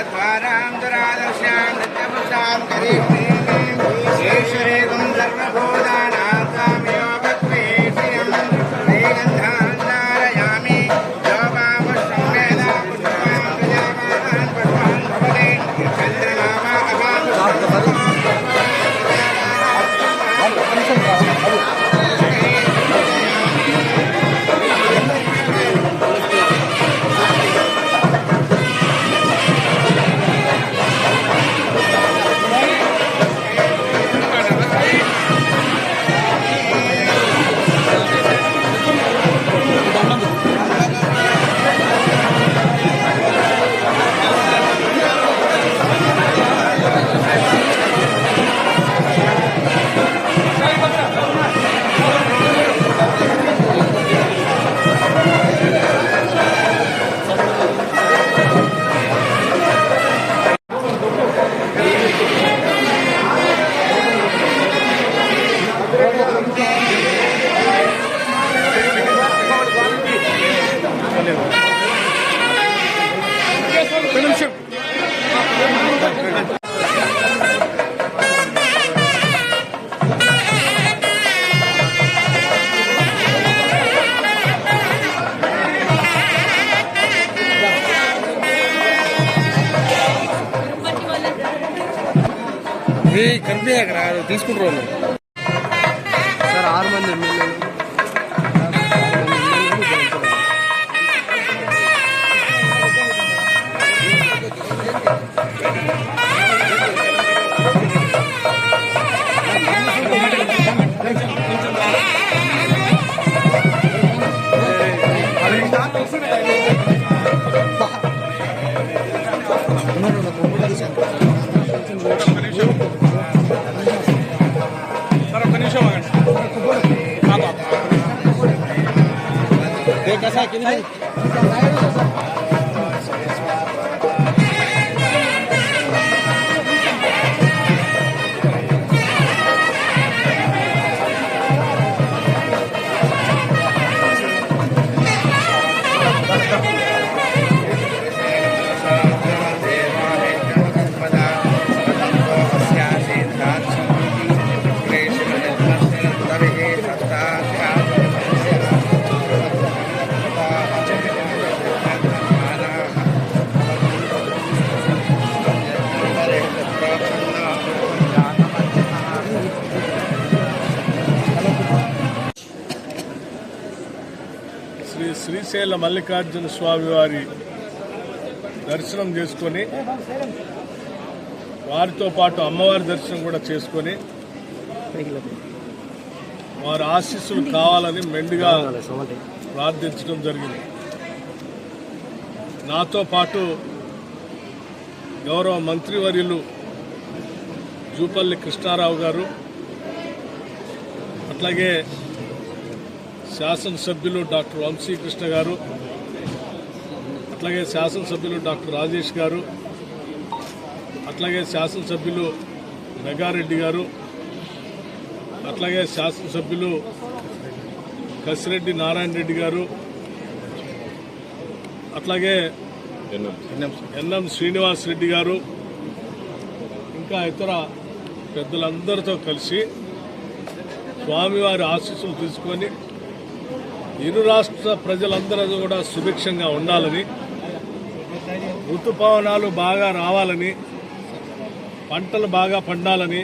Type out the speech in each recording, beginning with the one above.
द्वारां दुरादर्शां नित्यपुषां करीश्वरेकं सर्वभूतानां स्वामियो भक्त्वे श्रियं श्रीगन्धां धारयामि योपापुष्पं वेद पुष्पान् प्रजावान् पुष्पान् भवति चन्द्रमामा కంపెనీ అక్కడ తీసుకుంటారు సార్ 6 మంది ఎమ్మెల్యేలు कैसा है कि नहीं శ్రీశైల మల్లికార్జున స్వామి వారి దర్శనం చేసుకొని వారితో పాటు అమ్మవారి దర్శనం కూడా చేసుకొని వారి ఆశీస్సులు కావాలని మెండుగా ప్రార్థించడం జరిగింది. నాతో పాటు గౌరవ మంత్రివర్యులు జూపల్లి కృష్ణారావు గారు, అట్లాగే శాసనసభ్యులు డాక్టర్ వంశీకృష్ణ గారు, అట్లాగే శాసనసభ్యులు డాక్టర్ రాజేష్ గారు, అట్లాగే శాసనసభ్యులు మెగారెడ్డి గారు, అట్లాగే శాసనసభ్యులు కసిరెడ్డి నారాయణ రెడ్డి గారు, అట్లాగే ఎన్ఎం శ్రీనివాస్ రెడ్డి గారు, ఇంకా ఇతర పెద్దలందరితో కలిసి స్వామివారి ఆశీస్సులు తీసుకొని ఇరు రాష్ట్ర ప్రజలందరూ కూడా సుభిక్షంగా ఉండాలని, ఋతుపవనాలు బాగా రావాలని, పంటలు బాగా పండాలని,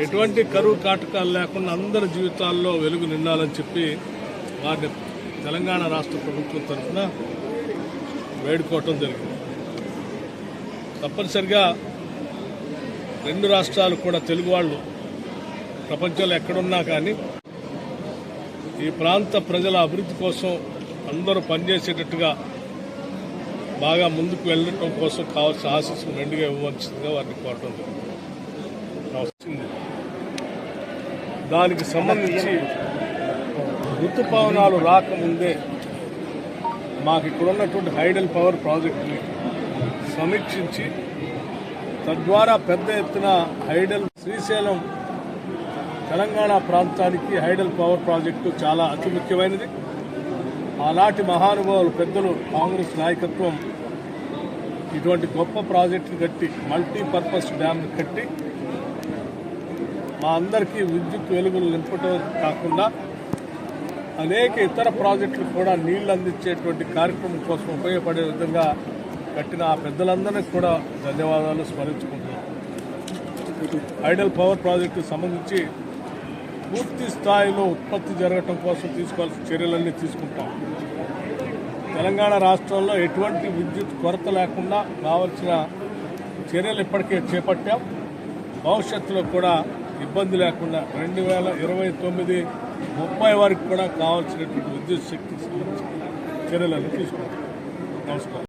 ఎటువంటి కరువు కాటకాలు లేకుండా అందరి జీవితాల్లో వెలుగు నిండాలని చెప్పి వారిని తెలంగాణ రాష్ట్ర ప్రభుత్వం తరఫున వేడుకోవటం జరిగింది. తప్పనిసరిగా రెండు రాష్ట్రాలు కూడా తెలుగు వాళ్ళు ప్రపంచంలో ఎక్కడున్నా కానీ ఈ ప్రాంత ప్రజల అభివృద్ధి కోసం అందరూ పనిచేసేటట్టుగా బాగా ముందుకు వెళ్ళటం కోసం కావాల్సిన ఆశీస్సులు మెండుగా ఇవ్వవలసిందిగా వారిని కోరటం వచ్చింది. దానికి సంబంధించి ఋతుపవనాలు రాకముందే మాకు ఇక్కడ ఉన్నటువంటి హైడల్ పవర్ ప్రాజెక్టుని సమీక్షించి తద్వారా పెద్ద ఎత్తున హైడల్ శ్రీశైలం తెలంగాణ ప్రాంతానికి హైడల్ పవర్ ప్రాజెక్టు చాలా అతి ముఖ్యమైనది. ఆనాటి మహానుభావులు పెద్దలు కాంగ్రెస్ నాయకత్వం ఇటువంటి గొప్ప ప్రాజెక్టులు కట్టి మల్టీపర్పస్ డ్యామ్ను కట్టి మా అందరికీ విద్యుత్ వెలుగులు నింపటం కాకుండా అనేక ఇతర ప్రాజెక్టులు కూడా నీళ్లు అందించేటువంటి కార్యక్రమం కోసం ఉపయోగపడే విధంగా కట్టిన ఆ పెద్దలందరికీ కూడా ధన్యవాదాలు స్మరించుకుంటున్నాం. హైడల్ పవర్ ప్రాజెక్టుకు సంబంధించి పూర్తి స్థాయిలో ఉత్పత్తి జరగటం కోసం తీసుకోవాల్సిన చర్యలన్నీ తీసుకుంటాం. తెలంగాణ రాష్ట్రంలో ఎటువంటి విద్యుత్ కొరత లేకుండా కావాల్సిన చర్యలు ఇప్పటికే చేపట్టాం. భవిష్యత్తులో కూడా ఇబ్బంది లేకుండా 2029-30 వరకు కూడా కావాల్సినటువంటి విద్యుత్ శక్తికి సంబంధించిన చర్యలను తీసుకుంటాం. నమస్కారం.